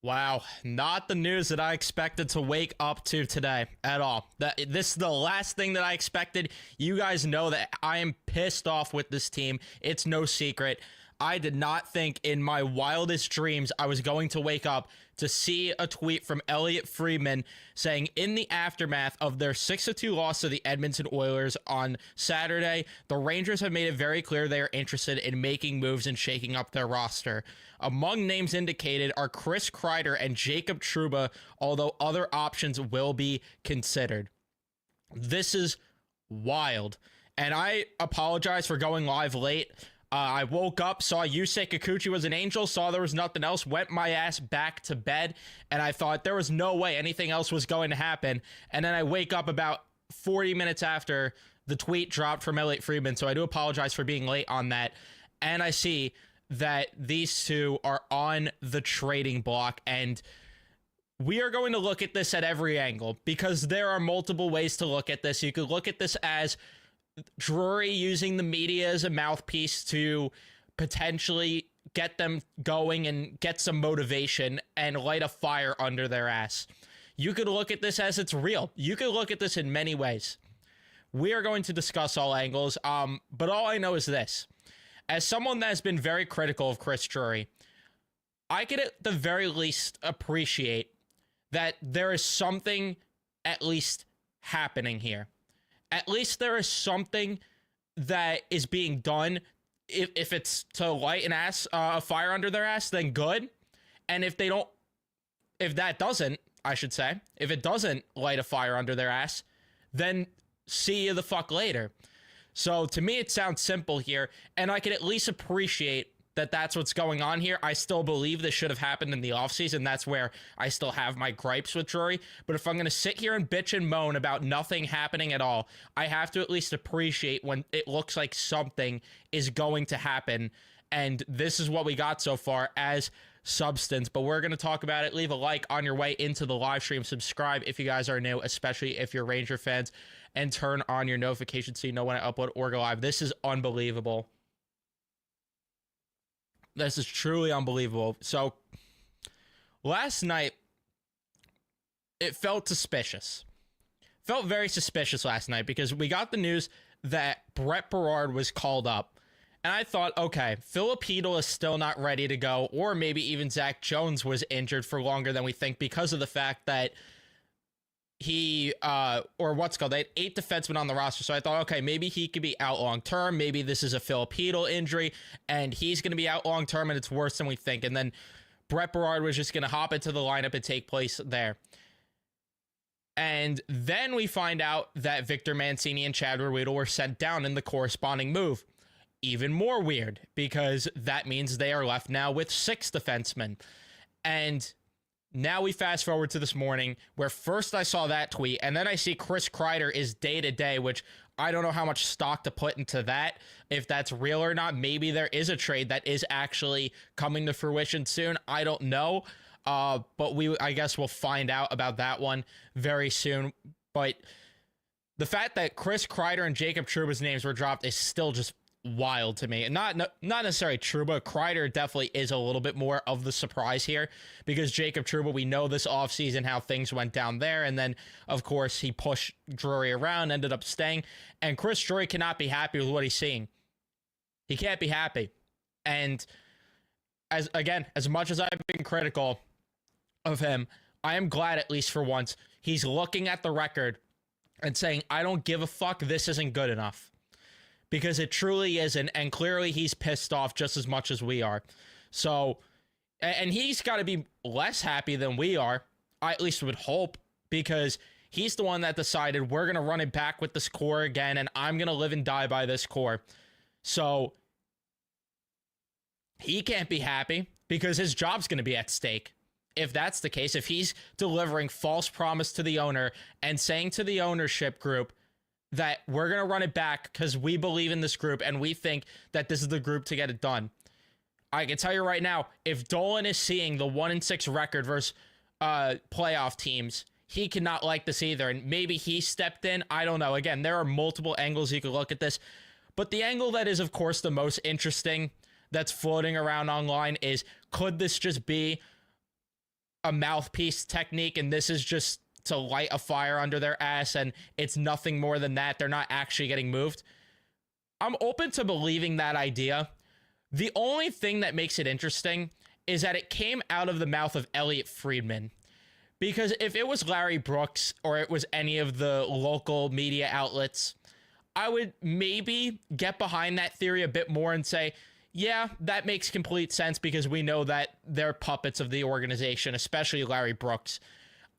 Wow, not the news that I expected to wake up to today at all. This is the last thing that I expected. You guys know that I am pissed off with this team. It's no secret. I did not think in my wildest dreams I was going to wake up to see a tweet from Elliot Friedman saying, in the aftermath of their 6-2 loss to the Edmonton Oilers on Saturday, the Rangers have made it very clear they are interested in making moves and shaking up their roster. Among names indicated are Chris Kreider and Jacob Trouba, although other options will be considered. This is wild. And I apologize for going live late. I woke up, saw Yusei Kikuchi was an Angel, saw there was nothing else, went my ass back to bed, and I thought there was no way anything else was going to happen. And then I wake up about 40 minutes after the tweet dropped from Elliot Friedman, so I do apologize for being late on that. And I see that these two are on the trading block, and we are going to look at this at every angle, because there are multiple ways to look at this. You could look at this as Drury using the media as a mouthpiece to potentially get them going and get some motivation and light a fire under their ass. You could look at this as it's real. You could look at this in many ways. We are going to discuss all angles, but all I know is this. As someone that has been very critical of Chris Drury, I could at the very least appreciate that there is something at least happening here. At least there is something that is being done. If it's to light a fire under their ass, then good. And if that doesn't, I should say, if it doesn't light a fire under their ass, then see you the fuck later. So to me, it sounds simple here, and I can at least appreciate that that's what's going on here. I still believe this should have happened in the offseason. That's where I still have my gripes with Drury. But if I'm going to sit here and bitch and moan about nothing happening at all, I have to at least appreciate when it looks like something is going to happen. And this is what we got so far as substance. But we're going to talk about it. Leave a like on your way into the live stream. Subscribe if you guys are new, especially if you're Ranger fans. And turn on your notifications so you know when I upload or go live. This is unbelievable. This is truly unbelievable. So, last night, it felt suspicious. Felt very suspicious last night because we got the news that Brerard was called up. And I thought, okay, Filipino is still not ready to go, or maybe even Zach Jones was injured for longer than we think because of the fact that they had 8 defensemen on the roster. So I thought, okay, maybe he could be out long term. Maybe this is a Filipino injury and he's going to be out long term and it's worse than we think. And then Brerard was just going to hop into the lineup and take place there. And then we find out that Victor Mancini and Chad Ruhwedel were sent down in the corresponding move. Even more weird, because that means they are left now with 6 defensemen. And now we fast forward to this morning where first I saw that tweet and then I see Chris Kreider is day to day, which I don't know how much stock to put into that, if that's real or not. Maybe there is a trade that is actually coming to fruition soon. I don't know. But I guess we'll find out about that one very soon. But the fact that Chris Kreider and Jacob Trouba's names were dropped is still just wild to me. And not necessarily Trouba. Kreider definitely is a little bit more of the surprise here because Jacob Trouba, we know this offseason how things went down there, and then of course he pushed Drury around, ended up staying, and Chris Drury cannot be happy with what he's seeing. He can't be happy. And as much as I've been critical of him, I am glad at least for once he's looking at the record and saying, I don't give a fuck, this isn't good enough. Because it truly isn't, and clearly he's pissed off just as much as we are. So, and he's got to be less happy than we are, I at least would hope, because he's the one that decided we're going to run it back with this core again, and I'm going to live and die by this core. So, he can't be happy, because his job's going to be at stake. If that's the case, if he's delivering false promise to the owner and saying to the ownership group that we're going to run it back because we believe in this group and we think that this is the group to get it done. I can tell you right now, if Dolan is seeing the 1-6 record versus playoff teams, he cannot like this either. And maybe he stepped in. I don't know. Again, there are multiple angles you could look at this. But the angle that is, of course, the most interesting that's floating around online is, could this just be a mouthpiece technique and this is just to light a fire under their ass and it's nothing more than that, they're not actually getting moved, I'm open to believing that idea. The only thing that makes it interesting is that it came out of the mouth of Elliot Friedman. Because if it was Larry Brooks or it was any of the local media outlets, I would maybe get behind that theory a bit more and say, yeah, that makes complete sense because we know that they're puppets of the organization, especially Larry Brooks.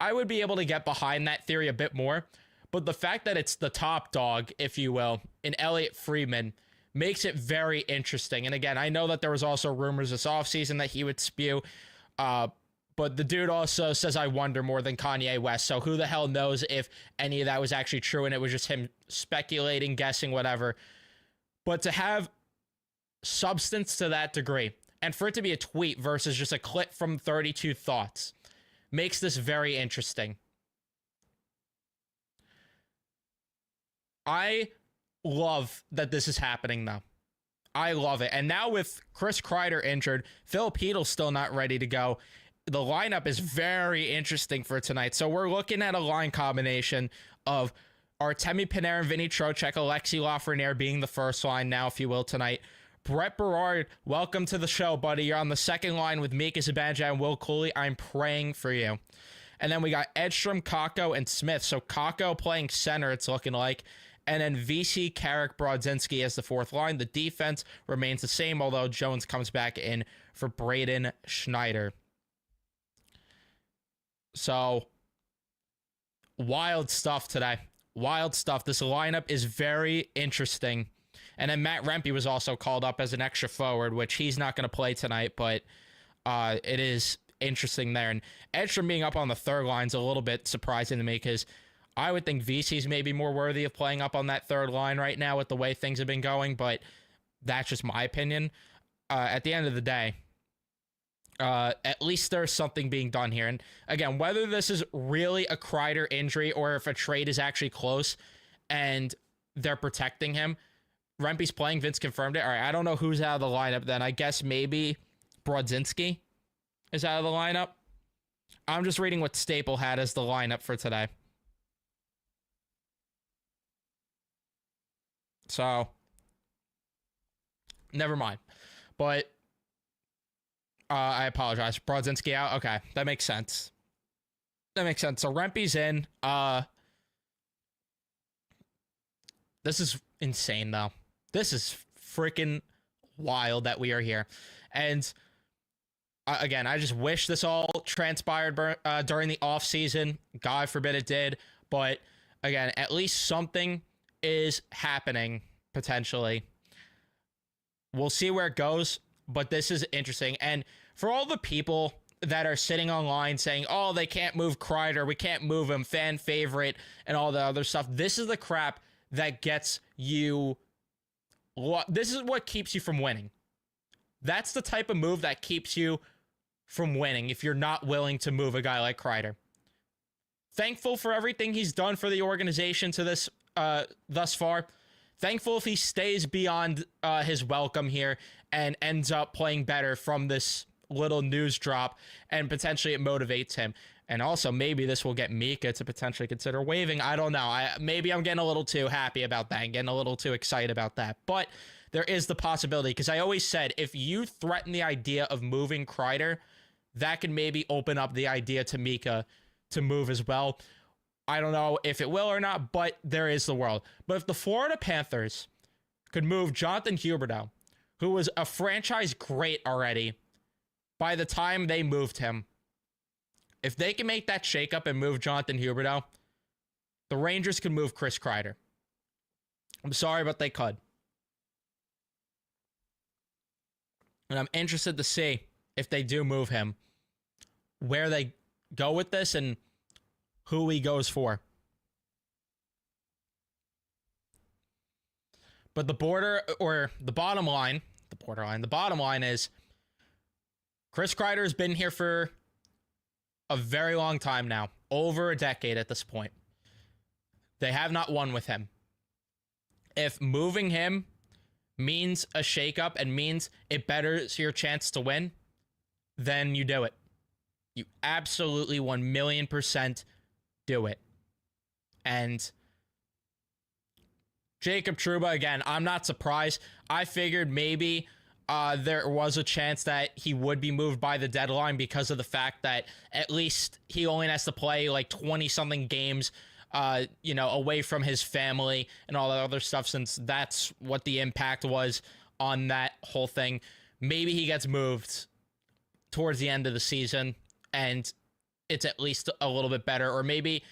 I would be able to get behind that theory a bit more. But the fact that it's the top dog, if you will, in Elliot Friedman makes it very interesting. And again, I know that there was also rumors this offseason that he would spew, but the dude also says, I wonder more than Kanye West. So who the hell knows if any of that was actually true and it was just him speculating, guessing, whatever. But to have substance to that degree and for it to be a tweet versus just a clip from 32 Thoughts makes this very interesting. I love that this is happening though. I love it. And now with Chris Kreider injured, Phil Petel's still not ready to go. The lineup is very interesting for tonight. So we're looking at a line combination of Artemi Panarin, Vinny Trocheck, Alexi Lafreniere being the first line now, if you will, tonight. Brett Brerard, welcome to the show, buddy. You're on the second line with Mika Zibanejad and Will Cooley. I'm praying for you. And then we got Edstrom, Kakko, and Smith. So Kakko playing center, it's looking like. And then VC, Carrick, Brodzinski as the fourth line. The defense remains the same, although Jones comes back in for Braden Schneider. So, wild stuff today. Wild stuff. This lineup is very interesting. And then Matt Rempe was also called up as an extra forward, which he's not going to play tonight, but it is interesting there. And Edstrom being up on the third line is a little bit surprising to me because I would think VC's maybe more worthy of playing up on that third line right now with the way things have been going, but that's just my opinion. At the end of the day, at least there's something being done here. And again, whether this is really a Kreider injury or if a trade is actually close and they're protecting him, Rempe's playing. Vince confirmed it. All right, I don't know who's out of the lineup then. I guess maybe Brodzinski is out of the lineup. I'm just reading what Staple had as the lineup for today. So, never mind. But I apologize. Brodzinski out. Okay, that makes sense. That makes sense. So Rempe's in. This is insane, though. This is freaking wild that we are here. And again, I just wish this all transpired during the off season. God forbid it did. But again, at least something is happening potentially. We'll see where it goes, but this is interesting. And for all the people that are sitting online saying, oh, they can't move Kreider, we can't move him, fan favorite, and all the other stuff, this is the crap that gets you. This is what keeps you from winning. That's the type of move that keeps you from winning if you're not willing to move a guy like Kreider. Thankful for everything he's done for the organization to this thus far. Thankful if he stays beyond his welcome here and ends up playing better from this little news drop, and potentially it motivates him. And also, maybe this will get Mika to potentially consider waiving. I don't know. Maybe I'm getting a little too happy about that and getting a little too excited about that. But there is the possibility, because I always said, if you threaten the idea of moving Kreider, that could maybe open up the idea to Mika to move as well. I don't know if it will or not, but there is the world. But if the Florida Panthers could move Jonathan Huberdeau, who was a franchise great already, by the time they moved him, if they can make that shakeup and move Jonathan Huberdeau, the Rangers can move Chris Kreider. I'm sorry, but they could. And I'm interested to see if they do move him, where they go with this and who he goes for. But the bottom line is Chris Kreider has been here for a very long time now, over a decade at this point. They have not won with him. If moving him means a shakeup and means it betters your chance to win, then you do it. You absolutely 1,000,000% do it. And Jacob Trouba, again, I'm not surprised. I figured maybe there was a chance that he would be moved by the deadline because of the fact that at least he only has to play like 20-something games, away from his family and all that other stuff, since that's what the impact was on that whole thing. Maybe he gets moved towards the end of the season and it's at least a little bit better. Or maybe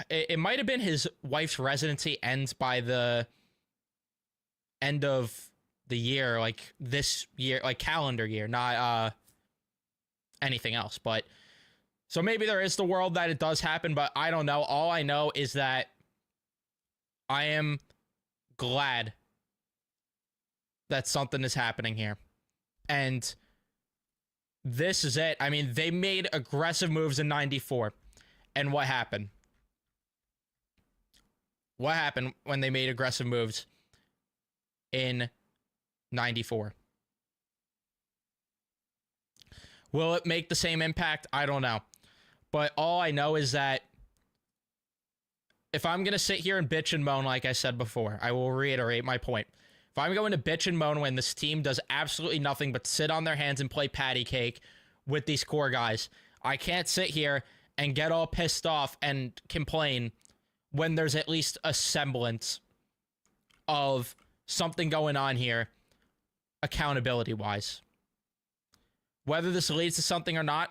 it might have been his wife's residency ends by the end of the year, like this year, like calendar year, not anything else. But so maybe there is the world that it does happen, but I don't know. All I know is that I am glad that something is happening here. And this is it. I mean, they made aggressive moves in 94. And what happened? What happened when they made aggressive moves in 94? Will it make the same impact? I don't know. But all I know is that if I'm going to sit here and bitch and moan, like I said before, I will reiterate my point. If I'm going to bitch and moan when this team does absolutely nothing but sit on their hands and play patty cake with these core guys, I can't sit here and get all pissed off and complain when there's at least a semblance of something going on here, accountability-wise. Whether this leads to something or not,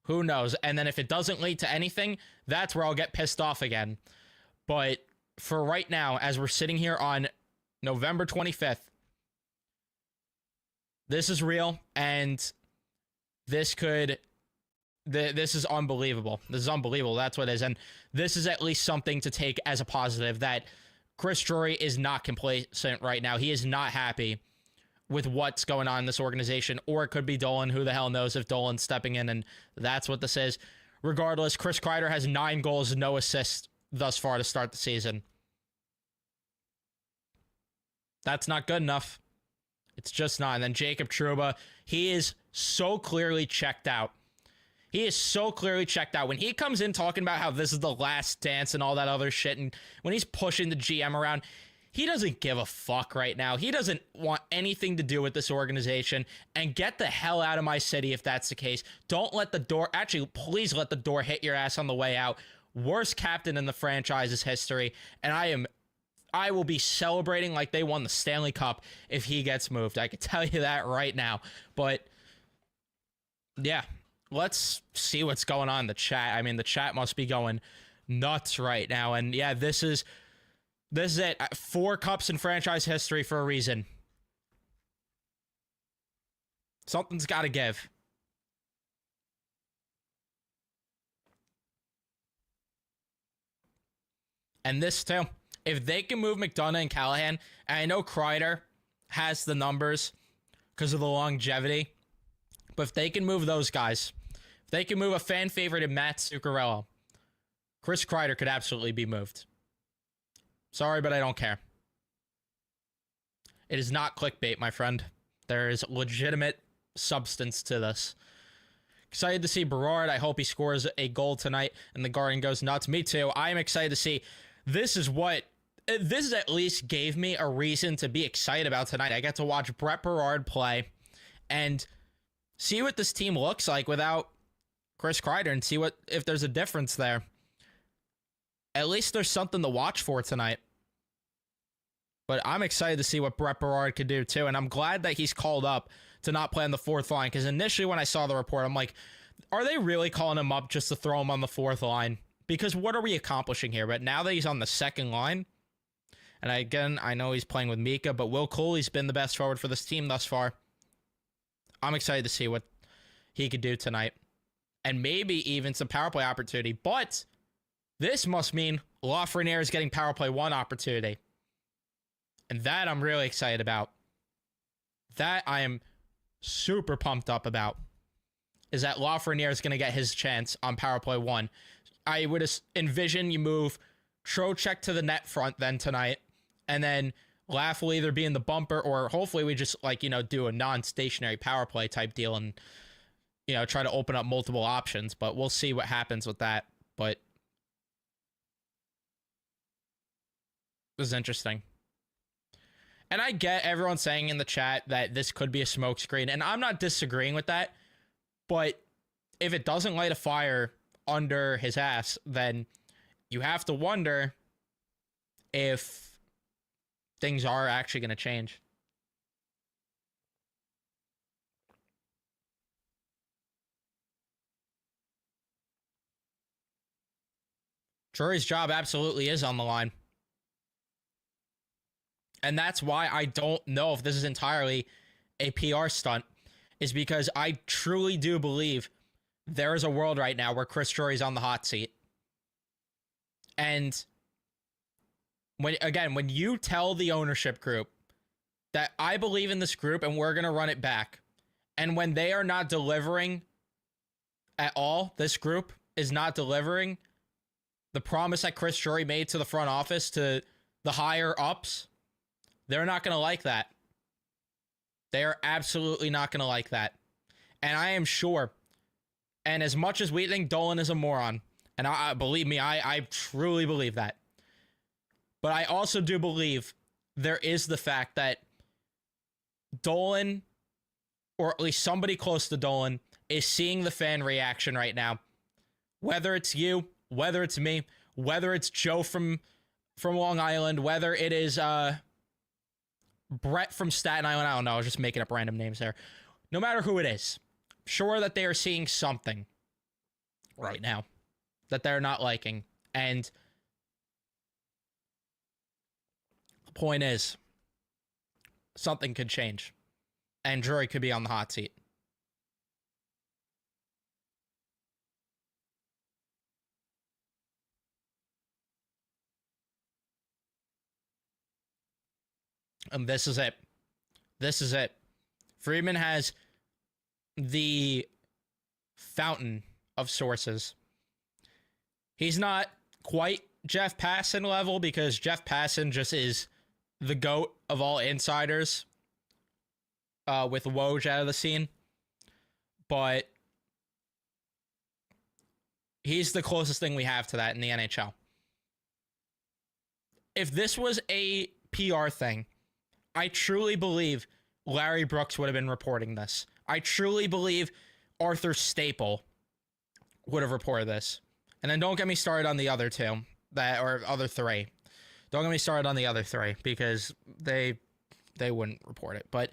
who knows? And then if it doesn't lead to anything, that's where I'll get pissed off again. But for right now, as we're sitting here on November 25th, this is real, and this is unbelievable. This is unbelievable. That's what it is. And this is at least something to take as a positive, that Chris Drury is not complacent right now. He is not happy with what's going on in this organization, or it could be Dolan. Who the hell knows if Dolan's stepping in, and that's what this is. Regardless, Chris Kreider has 9 goals, no assists thus far to start the season. That's not good enough. It's just not. And then Jacob Trouba, he is so clearly checked out. He is so clearly checked out. When he comes in talking about how this is the last dance and all that other shit, and when he's pushing the GM around, he doesn't give a fuck right now. He doesn't want anything to do with this organization. And get the hell out of my city if that's the case. Don't let the door... Actually, please let the door hit your ass on the way out. Worst captain in the franchise's history. And I will be celebrating like they won the Stanley Cup if he gets moved. I can tell you that right now. But, yeah. Let's see what's going on in the chat. I mean, the chat must be going nuts right now. And, yeah, this is it. 4 cups in franchise history for a reason. Something's got to give. And this, too. If they can move McDonough and Callahan, and I know Kreider has the numbers because of the longevity, but if they can move those guys, if they can move a fan favorite in Matt Zuccarello, Chris Kreider could absolutely be moved. Sorry, but I don't care. It is not clickbait, my friend. There is legitimate substance to this. Excited to see Brerard. I hope he scores a goal tonight and the Garden goes nuts. Me too. I am excited to see. This at least gave me a reason to be excited about tonight. I get to watch Brett Brerard play and see what this team looks like without Chris Kreider and see if there's a difference there. At least there's something to watch for tonight. But I'm excited to see what Brett Brerard could do too. And I'm glad that he's called up to not play on the 4th line. Because initially when I saw the report, I'm like, are they really calling him up just to throw him on the 4th line? Because what are we accomplishing here? But now that he's on the 2nd line, and again, I know he's playing with Mika, but Will Cooley's been the best forward for this team thus far. I'm excited to see what he could do tonight. And maybe even some power play opportunity. But this must mean Lafreniere is getting power play 1 opportunity. And that I'm really excited about. That I am super pumped up about. Is that Lafreniere is going to get his chance on power play 1. I would envision you move Trocheck to the net front then tonight. And then Laff will either be in the bumper or hopefully we just do a non-stationary power play type deal and, try to open up multiple options, but we'll see what happens with that. But this is interesting. And I get everyone saying in the chat that this could be a smokescreen, and I'm not disagreeing with that, but if it doesn't light a fire under his ass, then you have to wonder if things are actually going to change. Drury's job absolutely is on the line. And that's why I don't know if this is entirely a PR stunt, is because I truly do believe there is a world right now where Chris Drury's on the hot seat. And when you tell the ownership group that I believe in this group and we're going to run it back, and when they are not delivering at all, this group is not delivering the promise that Chris Drury made to the front office, to the higher ups, they're not going to like that. They are absolutely not going to like that. And I am sure, and as much as we think Dolan is a moron, and believe me, I truly believe that, but I also do believe there is the fact that Dolan, or at least somebody close to Dolan, is seeing the fan reaction right now. Whether it's you, whether it's me, whether it's Joe from Long Island, whether it is Brett from Staten Island, I don't know, I was just making up random names there. No matter who it is, I'm sure that they are seeing something right now that they're not liking. And the point is, something could change. And Drury could be on the hot seat. And this is it. This is it. Friedman has the fountain of sources. He's not quite Jeff Passan level, because Jeff Passan just is the GOAT of all insiders, with Woj out of the scene. But he's the closest thing we have to that in the NHL. If this was a PR thing, I truly believe Larry Brooks would have been reporting this. I truly believe Arthur Staple would have reported this. And then don't get me started on the other two, or other three. Don't get me started on the other three, because they wouldn't report it. But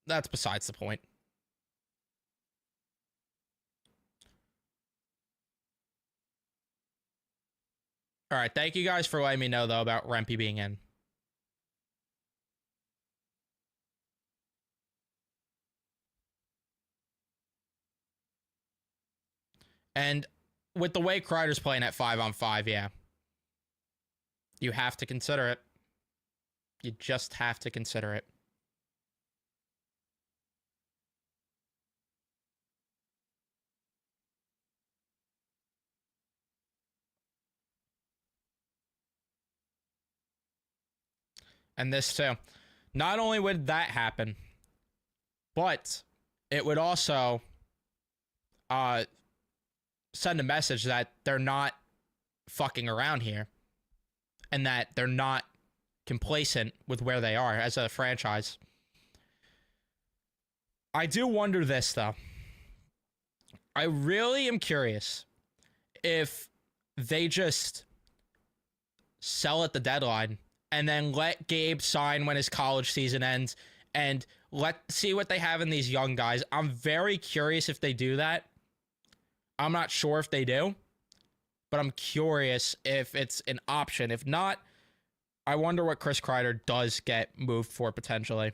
that's besides the point. All right, thank you guys for letting me know, though, about Rempe being in. And with the way KREIDER's playing at 5-on-5, yeah, you have to consider it. You just have to consider it. And this too. Not only would that happen, but it would also send a message that they're not fucking around here, and that they're not complacent with where they are as a franchise. I do wonder this, though. I really am curious if they just sell at the deadline and then let Gabe sign when his college season ends, and see what they have in these young guys. I'm very curious if they do that. I'm not sure if they do, but I'm curious if it's an option. If not, I wonder what Chris Kreider does get moved for potentially.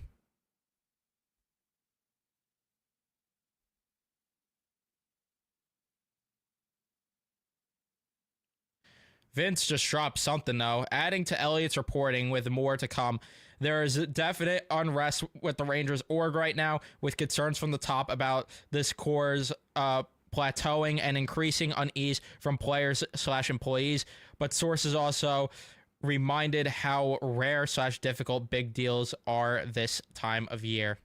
Vince just dropped something, though. Adding to Elliott's reporting with more to come, there is a definite unrest with the Rangers org right now, with concerns from the top about this core's plateauing and increasing unease from players/employees. But sources also reminded how rare/difficult big deals are this time of year.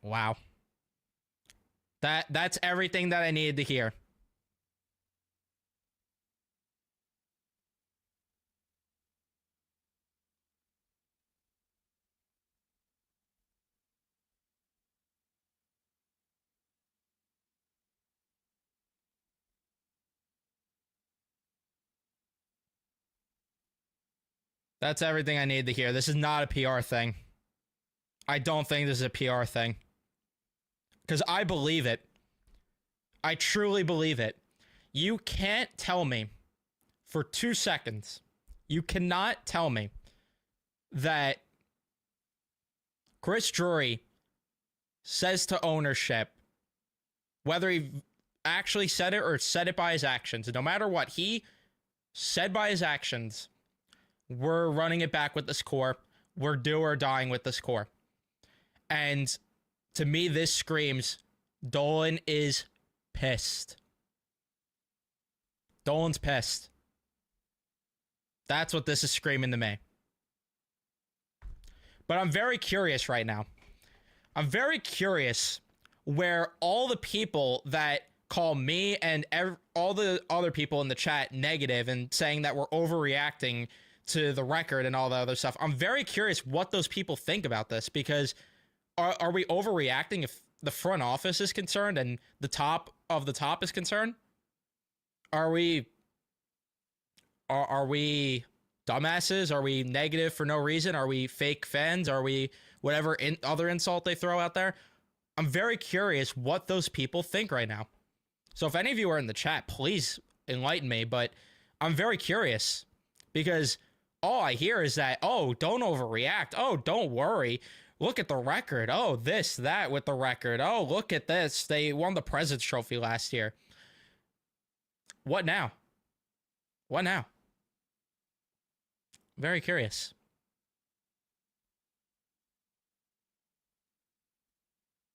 Wow. That's everything that I needed to hear. That's everything I needed to hear. This is not a PR thing. I don't think this is a PR thing. Because I believe it. I truly believe it. You can't tell me for 2 seconds, you cannot tell me that Chris Drury says to ownership, whether he actually said it or said it by his actions, no matter what he said by his actions, we're running it back with this core. We're do or dying with this core. And to me, this screams Dolan is pissed. Dolan's pissed. That's what this is screaming to me. But I'm very curious right now. I'm very curious where all the people that call me and all the other people in the chat negative and saying that we're overreacting to the record and all the other stuff. I'm very curious what those people think about this, because are we overreacting if the front office is concerned and the top of the top is concerned? Are we dumbasses? Are we negative for no reason? Are we fake fans? Are we whatever other insult they throw out there? I'm very curious what those people think right now. So if any of you are in the chat, please enlighten me. But I'm very curious, because all I hear is that, oh, don't overreact. Oh, don't worry. Look at the record. Oh, this, that with the record. Oh, look at this. They won the President's Trophy last year. What now? What now? Very curious.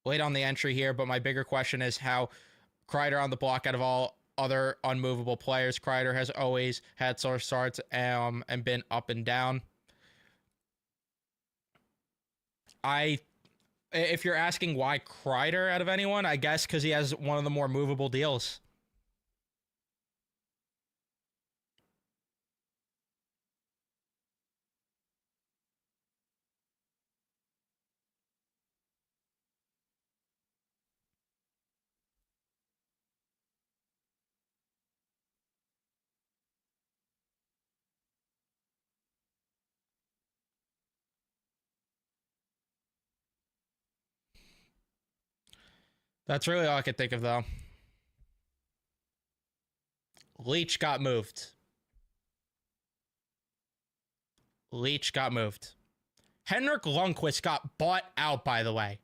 Late on the entry here, but my bigger question is how KREIDER on the block out of all other unmovable players. KREIDER has always had sore starts and been up and down. If you're asking why KREIDER out of anyone, I guess because he has one of the more movable deals. That's really all I could think of, though. Leach got moved. Leach got moved. Henrik Lundqvist got bought out, by the way.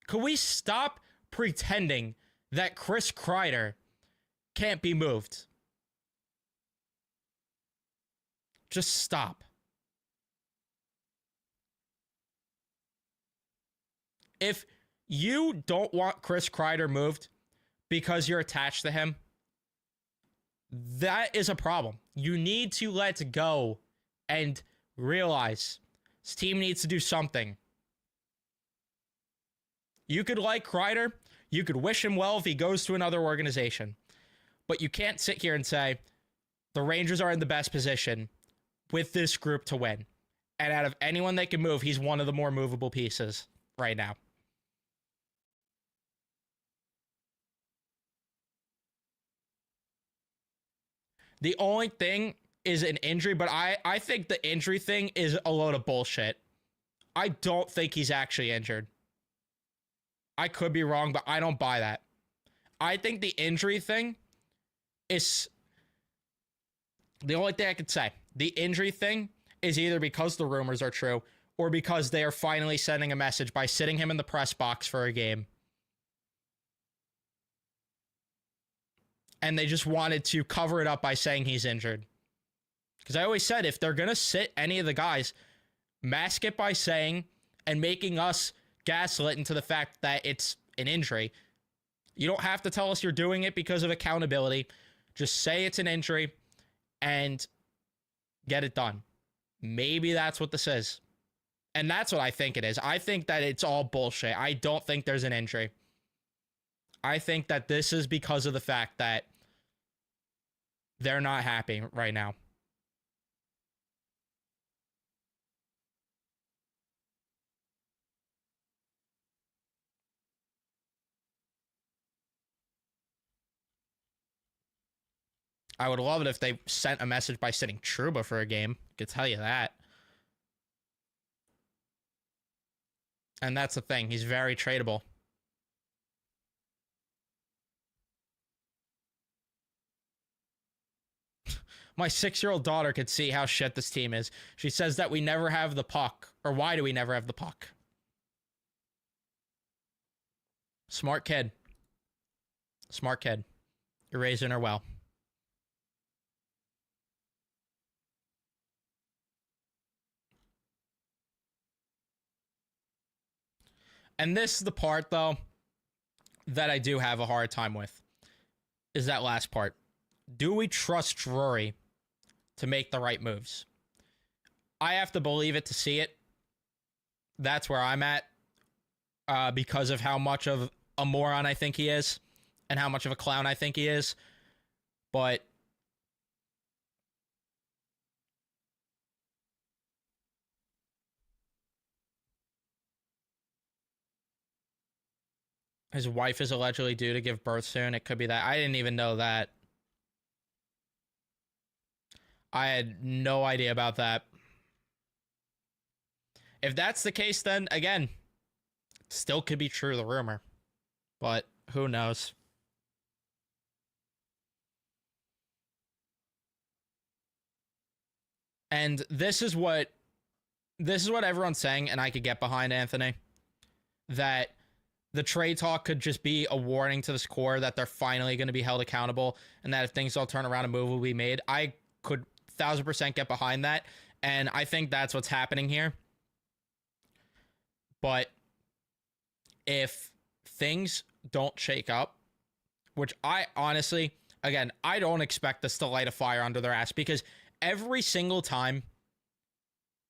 Could we stop pretending that Chris KREIDER can't be moved? Just stop. If you don't want Chris KREIDER moved because you're attached to him, that is a problem. You need to let go and realize this team needs to do something. You could like KREIDER, you could wish him well if he goes to another organization, but you can't sit here and say the Rangers are in the best position with this group to win. And out of anyone they can move, he's one of the more movable pieces right now. The only thing is an injury, but I think the injury thing is a load of bullshit. I don't think he's actually injured. I could be wrong, but I don't buy that. I think the injury thing is the only thing I could say. The injury thing is either because the rumors are true or because they are finally sending a message by sitting him in the press box for a game. And they just wanted to cover it up by saying he's injured. Because I always said, if they're going to sit any of the guys, mask it by saying and making us gaslit into the fact that it's an injury. You don't have to tell us you're doing it because of accountability. Just say it's an injury and get it done. Maybe that's what this is. And that's what I think it is. I think that it's all bullshit. I don't think there's an injury. I think that this is because of the fact that they're not happy right now. I would love it if they sent a message by sending Trouba for a game. I could tell you that. And that's the thing. He's very tradable. My 6-year-old daughter could see how shit this team is. She says that we never have the puck. Or why do we never have the puck? Smart kid. Smart kid. You're raising her well. And this is the part, though, that I do have a hard time with. Is that last part. Do we trust Drury to make the right moves? I have to believe it to see it. That's where I'm at. Because of how much of a moron I think he is. And how much of a clown I think he is. But his wife is allegedly due to give birth soon. It could be that. I didn't even know that. I had no idea about that. If that's the case, then, again, still could be true, the rumor. But who knows? And this is what everyone's saying, and I could get behind, Anthony. That the trade talk could just be a warning to this core that they're finally going to be held accountable, and that if things don't turn around, a move will be made. I could 1000% get behind that, and I think that's what's happening here. But if things don't shake up, which I honestly, again, I don't expect this to light a fire under their ass, because every single time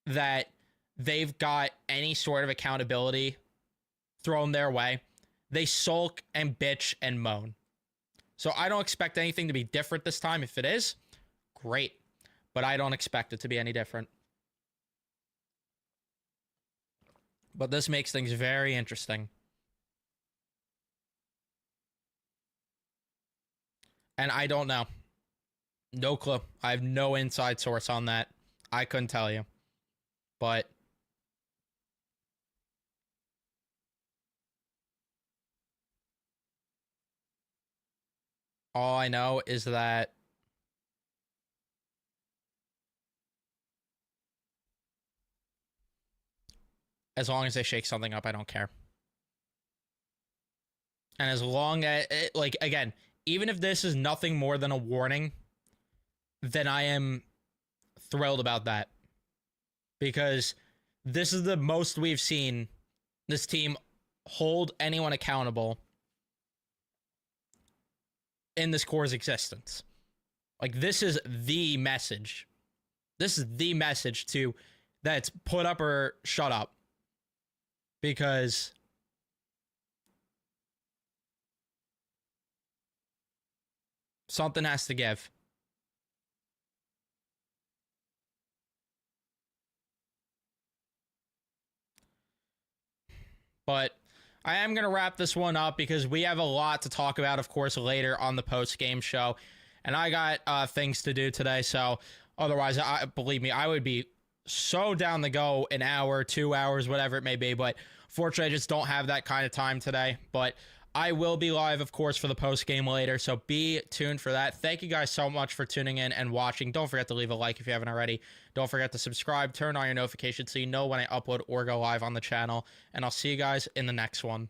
that they've got any sort of accountability thrown their way, they sulk and bitch and moan. So I don't expect anything to be different this time. If it is, great. But I don't expect it to be any different. But this makes things very interesting. And I don't know. No clue. I have no inside source on that. I couldn't tell you. But all I know is that as long as they shake something up, I don't care. And as long as, like, again, even if this is nothing more than a warning, then I am thrilled about that. Because this is the most we've seen this team hold anyone accountable in this core's existence. Like, this is the message. This is the message to that's put up or shut up. Because something has to give. But I am going to wrap this one up because we have a lot to talk about, of course, later on the post-game show. And I got things to do today, so otherwise, believe me, I would be so down to go an hour, 2 hours, whatever it may be. But fortunately, I just don't have that kind of time today. But I will be live, of course, for the post-game later, so be tuned for that. Thank you guys so much for tuning in and watching. Don't forget to leave a like if you haven't already. Don't forget to subscribe, turn on your notifications so you know when I upload or go live on the channel. And I'll see you guys in the next one.